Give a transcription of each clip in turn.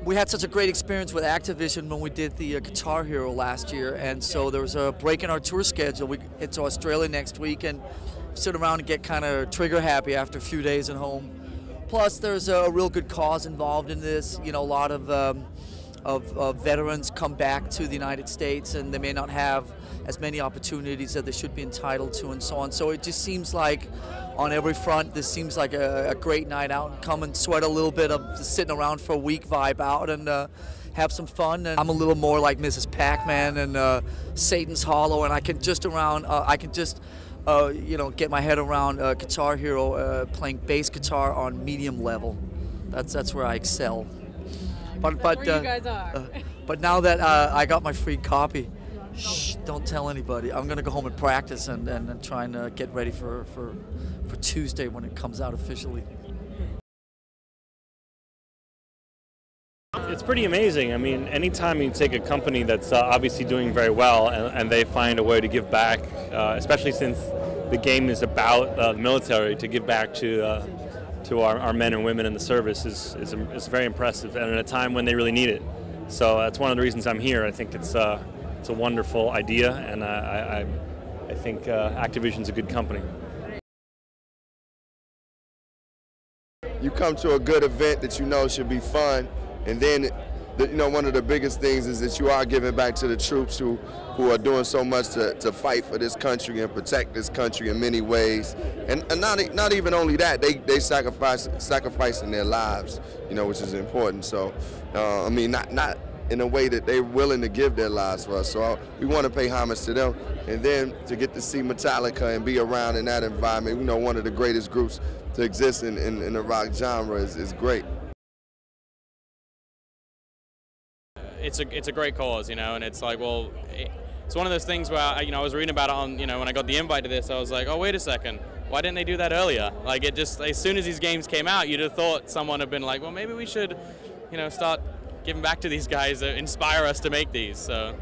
We had such a great experience with Activision when we did the Guitar Hero last year, and so there was a break in our tour schedule. We head to Australia next week and sit around and get kind of trigger happy after a few days at home. Plus, there's a real good cause involved in this. You know, a lot of veterans come back to the United States, and they may not have as many opportunities that they should be entitled to, and so on. So it just seems like, on every front, this seems like a great night out, and come and sweat a little bit of the sitting around for a week vibe out, and have some fun. And I'm a little more like Mrs. Pac-Man and Satan's Hollow, and I can just you know, get my head around Guitar Hero, playing bass guitar on medium level. That's where I excel. But where you guys are. But now that I got my free copy, shh, don't tell anybody. I'm gonna go home and practice and try and get ready for Tuesday when it comes out officially. It's pretty amazing. I mean, anytime you take a company that's obviously doing very well and they find a way to give back, especially since the game is about the military, to give back to our men and women in the service is very impressive, and at a time when they really need it. So that's one of the reasons I'm here. I think it's a wonderful idea, and I think Activision's a good company. You come to a good event that you know should be fun, and then you know, one of the biggest things is that you are giving back to the troops who are doing so much to fight for this country and protect this country in many ways. And not even only that, they sacrificing their lives, you know, which is important. So, I mean, not in a way that they're willing to give their lives for us. So we want to pay homage to them. And then to get to see Metallica and be around in that environment, you know, one of the greatest groups to exist in the rock genre is great. It's a great cause, you know, and it's like, well, it's one of those things where, I was reading about it on, when I got the invite to this, I was like, oh, wait a second, why didn't they do that earlier? Like, it just, as soon as these games came out, you'd have thought someone had been like, well, maybe we should, start giving back to these guys that inspire us to make these, so.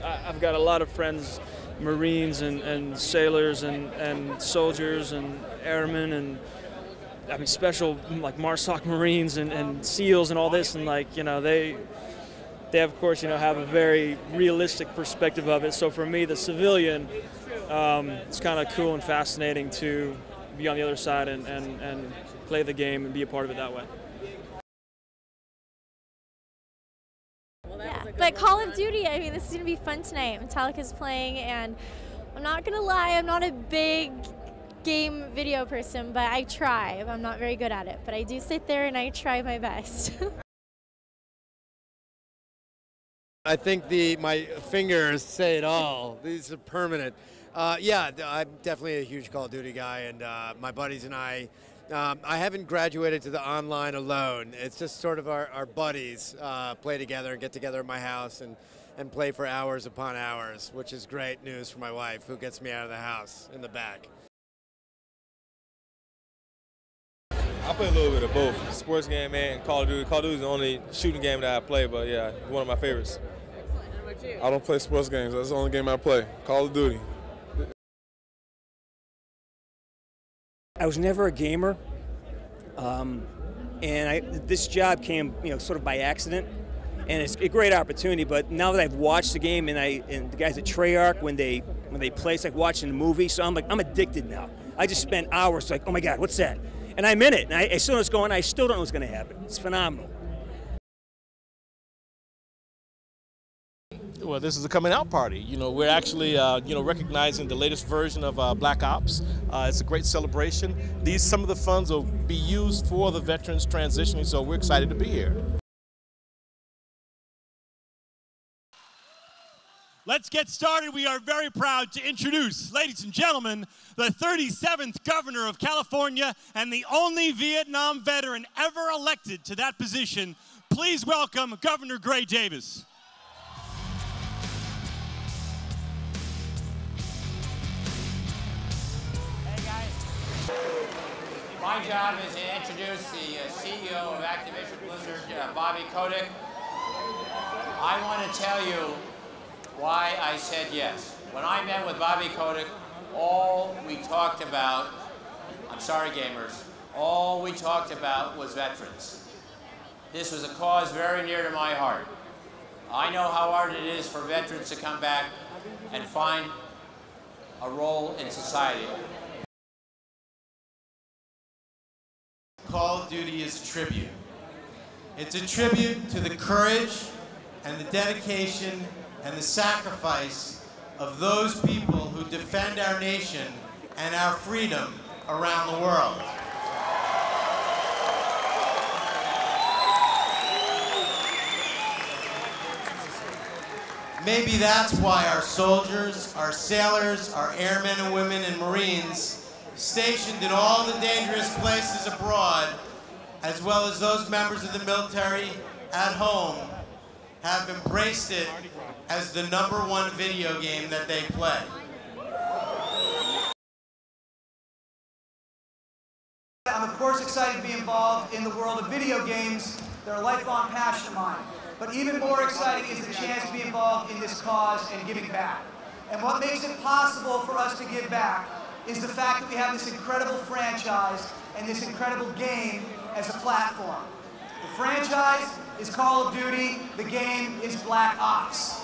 I've got a lot of friends, Marines and sailors and soldiers and airmen and I mean, special like MARSOC Marines and SEALs and all this, and they of course have a very realistic perspective of it. So for me, the civilian, it's kind of cool and fascinating to be on the other side and play the game and be a part of it that way. Yeah, but Call of Duty, I mean, this is going to be fun tonight. Metallica's playing, and I'm not going to lie, I'm not a big game video person, but I try. I'm not very good at it, but I do sit there and I try my best. I think my fingers say it all. These are permanent. Yeah, I'm definitely a huge Call of Duty guy, and my buddies and I haven't graduated to the online alone. It's just sort of our buddies play together and get together at my house and play for hours upon hours, which is great news for my wife, who gets me out of the house in the back. I play a little bit of both. Sports game and Call of Duty. Call of Duty is the only shooting game that I play, but yeah, it's one of my favorites. I don't play sports games. That's the only game I play. Call of Duty. I was never a gamer, and this job came, sort of by accident, and it's a great opportunity. But now that I've watched the game, and the guys at Treyarch, when they play, it's like watching a movie. So I'm addicted now. I just spend hours like, oh my God, what's that? And I'm in it, and I still know what's going on. I still don't know what's going to happen. It's phenomenal. Well, this is a coming out party. We're actually, recognizing the latest version of Black Ops. It's a great celebration. Some of the funds will be used for the veterans transitioning, so we're excited to be here. Let's get started. We are very proud to introduce, ladies and gentlemen, the 37th Governor of California and the only Vietnam veteran ever elected to that position. Please welcome Governor Gray Davis. Hey guys. My job is to introduce the CEO of Activision Blizzard, Bobby Kotick. I want to tell you why I said yes. When I met with Bobby Kotick, all we talked about, I'm sorry gamers, all we talked about was veterans. This was a cause very near to my heart. I know how hard it is for veterans to come back and find a role in society. Call of Duty is a tribute. It's a tribute to the courage and the dedication and the sacrifice of those people who defend our nation and our freedom around the world. Maybe that's why our soldiers, our sailors, our airmen and women and Marines stationed in all the dangerous places abroad, as well as those members of the military at home, have embraced it as the #1 video game that they play. I'm of course excited to be involved in the world of video games. They're a lifelong passion of mine. But even more exciting is the chance to be involved in this cause and giving back. And what makes it possible for us to give back is the fact that we have this incredible franchise and this incredible game as a platform. The franchise is Call of Duty, the game is Black Ops.